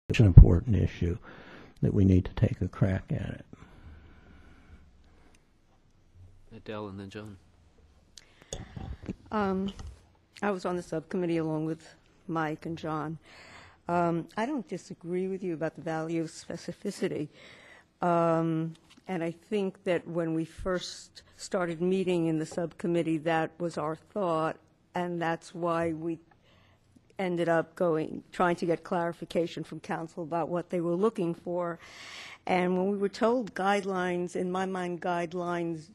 It's an important issue that we need to take a crack at it. Adele and then John. I was on the subcommittee along with Mike and John. I don't disagree with you about the value of specificity. And I think that when we first started meeting in the subcommittee, that was our thought, and that's why we ended up trying to get clarification from council about what they were looking for. And when we were told guidelines, in my mind, guidelines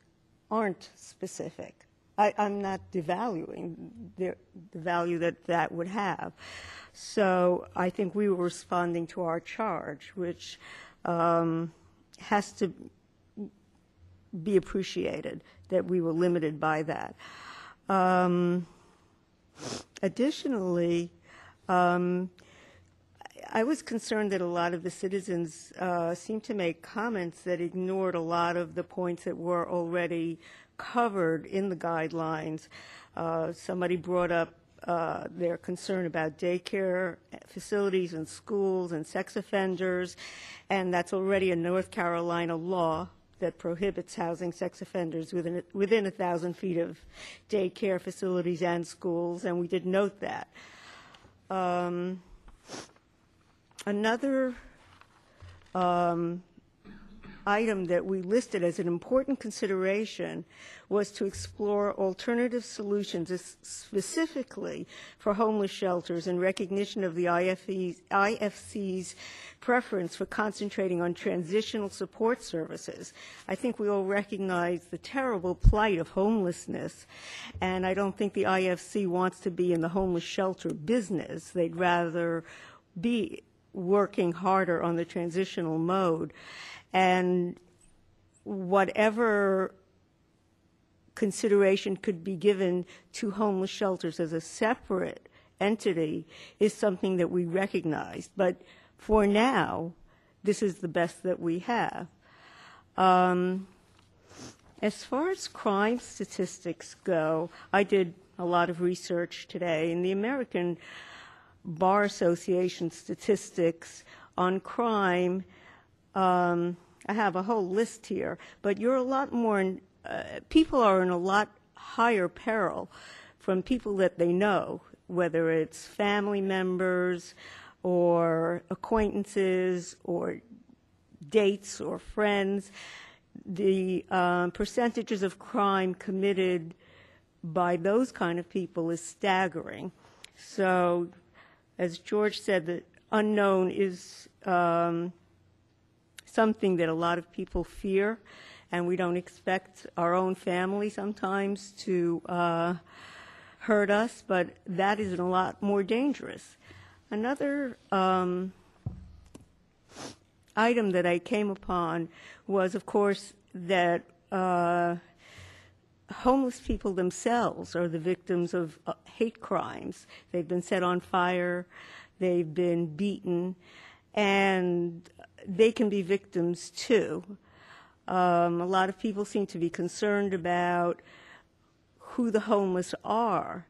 aren't specific. I'm not devaluing the value that would have. So I think we were responding to our charge, which has to be appreciated, that we were limited by that. Additionally, I was concerned that a lot of the citizens seemed to make comments that ignored a lot of the points that were already covered in the guidelines. Somebody brought up their concern about daycare facilities and schools and sex offenders, and that's already a North Carolina law that prohibits housing sex offenders within 1,000 feet of daycare facilities and schools, and we did note that. Another item that we listed as an important consideration was to explore alternative solutions, specifically for homeless shelters, in recognition of the IFC's preference for concentrating on transitional support services. I think we all recognize the terrible plight of homelessness, and I don't think the IFC wants to be in the homeless shelter business. They'd rather be working harder on the transitional mode. And whatever consideration could be given to homeless shelters as a separate entity is something that we recognize. But for now, this is the best that we have. As far as crime statistics go, I did a lot of research today, and the American Bar Association statistics on crime, I have a whole list here, but you're a lot more, people are in a lot higher peril from people that they know, whether it's family members or acquaintances or dates or friends. The percentages of crime committed by those kind of people is staggering. So, as George said, the unknown is something that a lot of people fear, and we don't expect our own family sometimes to hurt us, but that is a lot more dangerous. Another item that I came upon was, of course, that homeless people themselves are the victims of hate crimes. They've been set on fire, they've been beaten, and they can be victims too. A lot of people seem to be concerned about who the homeless are.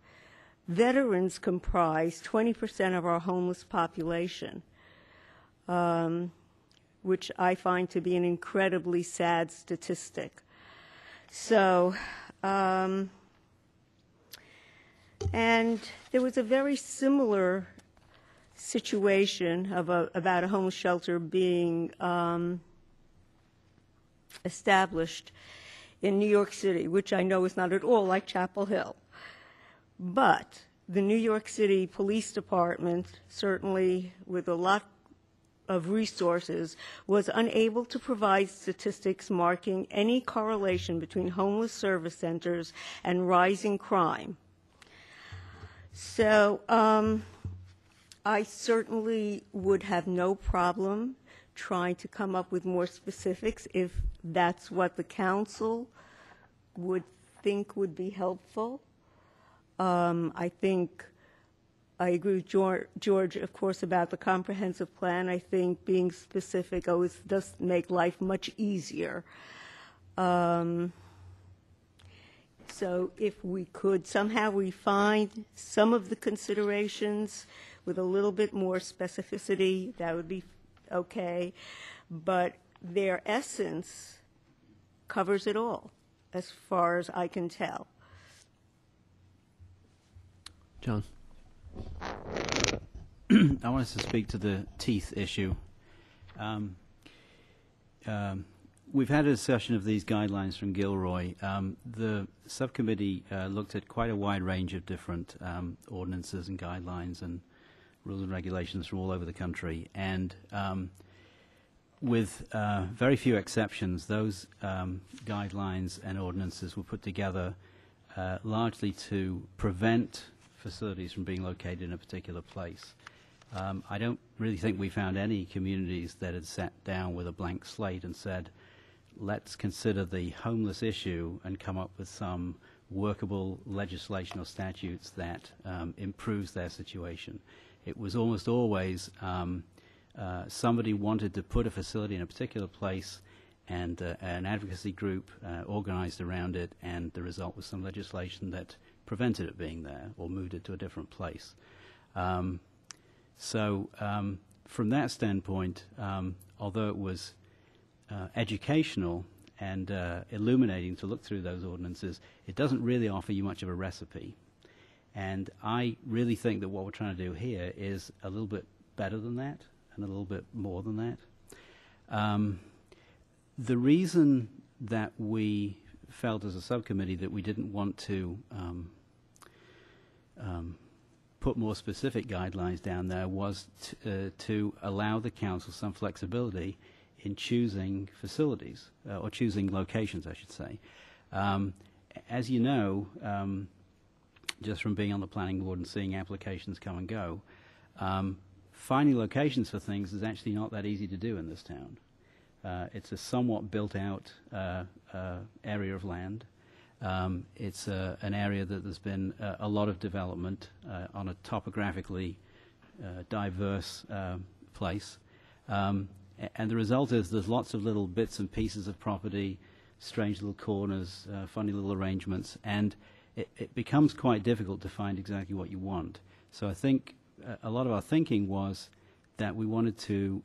Veterans comprise 20% of our homeless population, which I find to be an incredibly sad statistic. So, and there was a very similar situation about a homeless shelter being established in New York City, which I know is not at all like Chapel Hill. But the New York City Police Department, certainly with a lot of resources, was unable to provide statistics marking any correlation between homeless service centers and rising crime. So I certainly would have no problem trying to come up with more specifics if that's what the council would think would be helpful. I think I agree with George, of course, about the comprehensive plan. I think being specific always does make life much easier. So if we could somehow refine some of the considerations, with a little bit more specificity, that would be okay. But their essence covers it all, as far as I can tell. John. I wanted to speak to the teeth issue. We've had a discussion of these guidelines from Gilroy. The subcommittee looked at quite a wide range of different ordinances and guidelines and rules and regulations from all over the country. And with very few exceptions, those guidelines and ordinances were put together largely to prevent facilities from being located in a particular place. I don't really think we found any communities that had sat down with a blank slate and said, let's consider the homeless issue and come up with some workable legislation or statutes that improves their situation. It was almost always somebody wanted to put a facility in a particular place, and an advocacy group organized around it, and the result was some legislation that prevented it being there or moved it to a different place. So from that standpoint, although it was educational and illuminating to look through those ordinances, it doesn't really offer you much of a recipe. And I really think that what we're trying to do here is a little bit better than that and a little bit more than that. The reason that we felt as a subcommittee that we didn't want to put more specific guidelines down there was to allow the council some flexibility in choosing facilities, or choosing locations, I should say. As you know, just from being on the planning board and seeing applications come and go, finding locations for things is actually not that easy to do in this town. It's a somewhat built-out area of land. It's an area that there's been a lot of development on a topographically diverse place. And the result is there's lots of little bits and pieces of property, strange little corners, funny little arrangements, and it becomes quite difficult to find exactly what you want. So I think a lot of our thinking was that we wanted to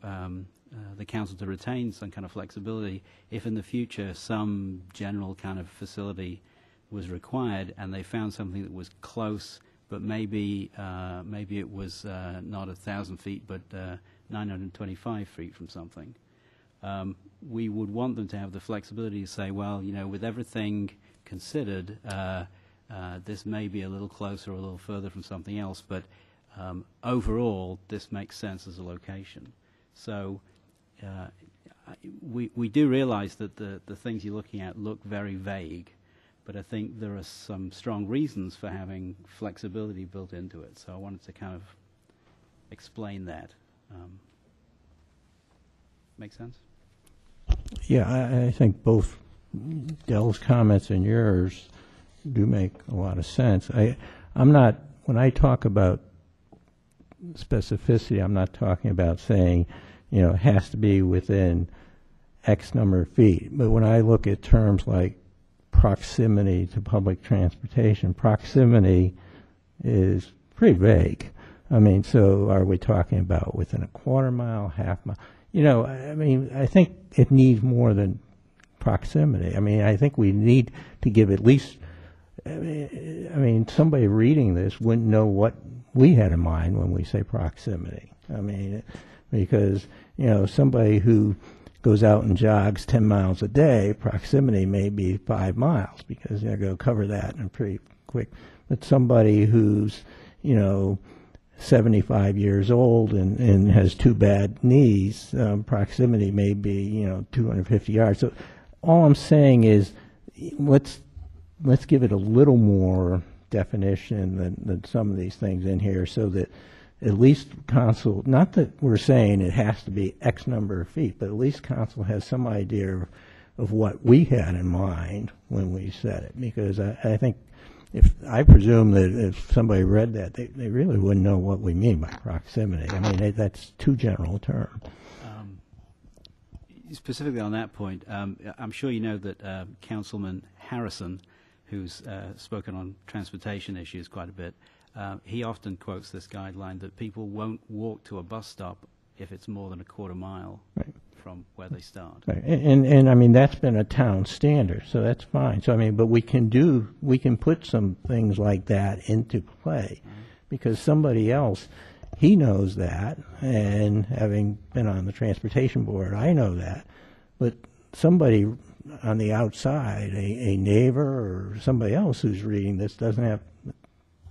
the council to retain some kind of flexibility if in the future some general kind of facility was required and they found something that was close, but maybe it was not 1,000 feet but 925 feet from something. We would want them to have the flexibility to say, well, you know, with everything considered, this may be a little closer or a little further from something else, but overall this makes sense as a location. So we do realize that the things you're looking at look very vague, but I think there are some strong reasons for having flexibility built into it. So I wanted to kind of explain that. Make sense? Yeah, I think both Dell's comments and yours do make a lot of sense. I'm not, when I talk about specificity, I'm not talking about saying, you know, it has to be within X number of feet. But when I look at terms like proximity to public transportation, proximity is pretty vague. I mean, so are we talking about within a quarter mile, half mile? You know, I mean, I think it needs more than proximity. I mean, I think we need to give at least, I mean, somebody reading this wouldn't know what we had in mind when we say proximity. I mean, because, you know, somebody who goes out and jogs 10 miles a day, proximity may be 5 miles because they're going to cover that in pretty quick. But somebody who's, you know, 75 years old and has 2 bad knees, proximity may be, you know, 250 yards. So all I'm saying is let's give it a little more definition than some of these things in here so that at least council, not that we're saying it has to be X number of feet, but at least council has some idea of what we had in mind when we said it. Because I think I presume that if somebody read that, they really wouldn't know what we mean by proximity. I mean, that's too general a term. Specifically on that point, I'm sure you know that Councilman Harrison, who's spoken on transportation issues quite a bit, He often quotes this guideline that people won't walk to a bus stop if it's more than a quarter mile Right. from where they start. Right. And I mean, that's been a town standard, so that's fine. So I mean, but we can put some things like that into play, because somebody else, he knows that, and having been on the transportation board, I know that, but somebody on the outside, a neighbor or somebody else who's reading this doesn't have the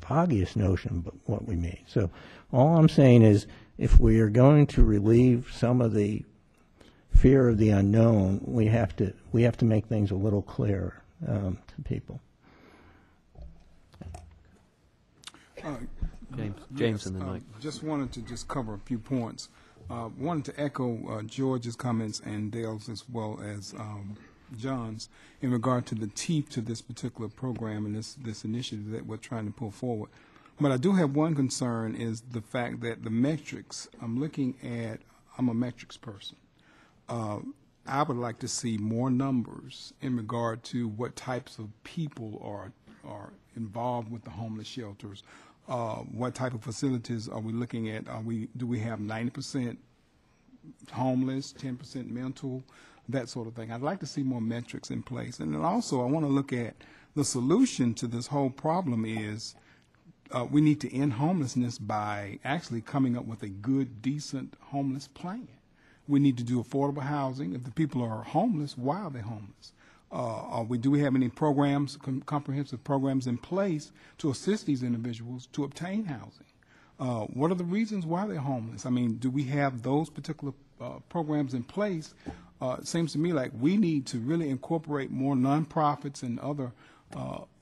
foggiest notion of what we mean. So all I'm saying is, if we are going to relieve some of the fear of the unknown, we have to make things a little clearer to people. James and then Mike. Just wanted to just cover a few points. Wanted to echo George's comments and Dale's as well as John's in regard to the teeth to this particular program and this initiative that we're trying to pull forward. But I do have one concern, is the fact that the metrics, I'm a metrics person. I would like to see more numbers in regard to what types of people are involved with the homeless shelters. What type of facilities are we looking at? Do we have 90% homeless, 10% mental, that sort of thing? I'd like to see more metrics in place. And then also I want to look at the solution to this whole problem is we need to end homelessness by actually coming up with a good, decent homeless plan. We need to do affordable housing. If the people are homeless, why are they homeless? Do we have any programs, comprehensive programs in place to assist these individuals to obtain housing? What are the reasons why they're homeless? I mean, do we have those particular programs in place? It seems to me like we need to really incorporate more nonprofits and other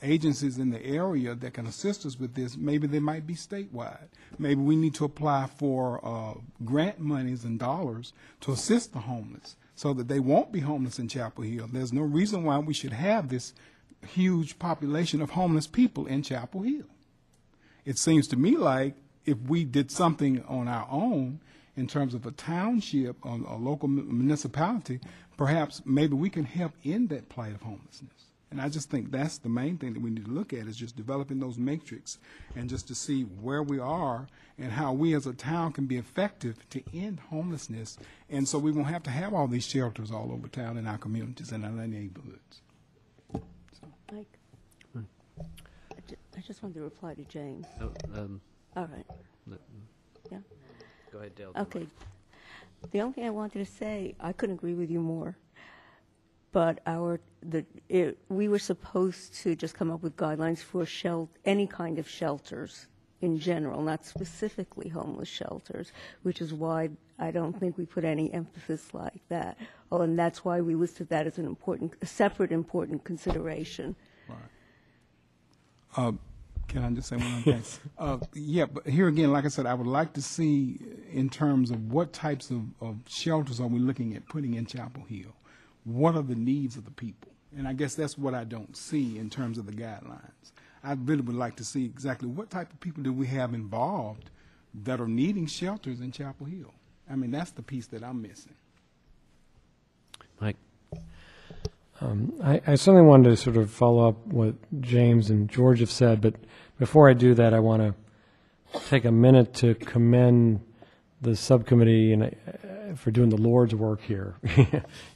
agencies in the area that can assist us with this. Maybe they might be statewide. Maybe we need to apply for grant monies and dollars to assist the homeless so that they won't be homeless in Chapel Hill. There's no reason why we should have this huge population of homeless people in Chapel Hill. It seems to me like if we did something on our own in terms of a township or a local municipality, perhaps maybe we can help end that plight of homelessness. And I just think that's the main thing that we need to look at, is just developing those matrix and just to see where we are and how we as a town can be effective to end homelessness. And so we won't have to have all these shelters all over town in our communities and in our neighborhoods. Mike? I just wanted to reply to James. Oh, All right. let- Yeah. Go ahead, Dale. Okay. The only thing I wanted to say, I couldn't agree with you more. But we were supposed to just come up with guidelines for any kind of shelters in general, not specifically homeless shelters, which is why I don't think we put any emphasis like that. Oh, and that's why we listed that as a separate important consideration. Right. Can I just say one other thing? Yeah, but here again, like I said, I would like to see in terms of what types of shelters are we looking at putting in Chapel Hill? What are the needs of the people? And I guess that's what I don't see in terms of the guidelines. I really would like to see exactly what type of people do we have involved that are needing shelters in Chapel Hill. I mean, that's the piece that I'm missing. Mike. I certainly wanted to sort of follow up what James and George have said, but before I do that, I want to take a minute to commend the subcommittee for doing the Lord's work here.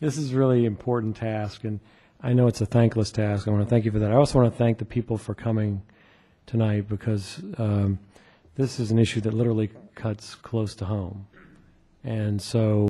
This is a really important task, and I know it's a thankless task. I want to thank you for that. I also want to thank the people for coming tonight, because this is an issue that literally cuts close to home. And so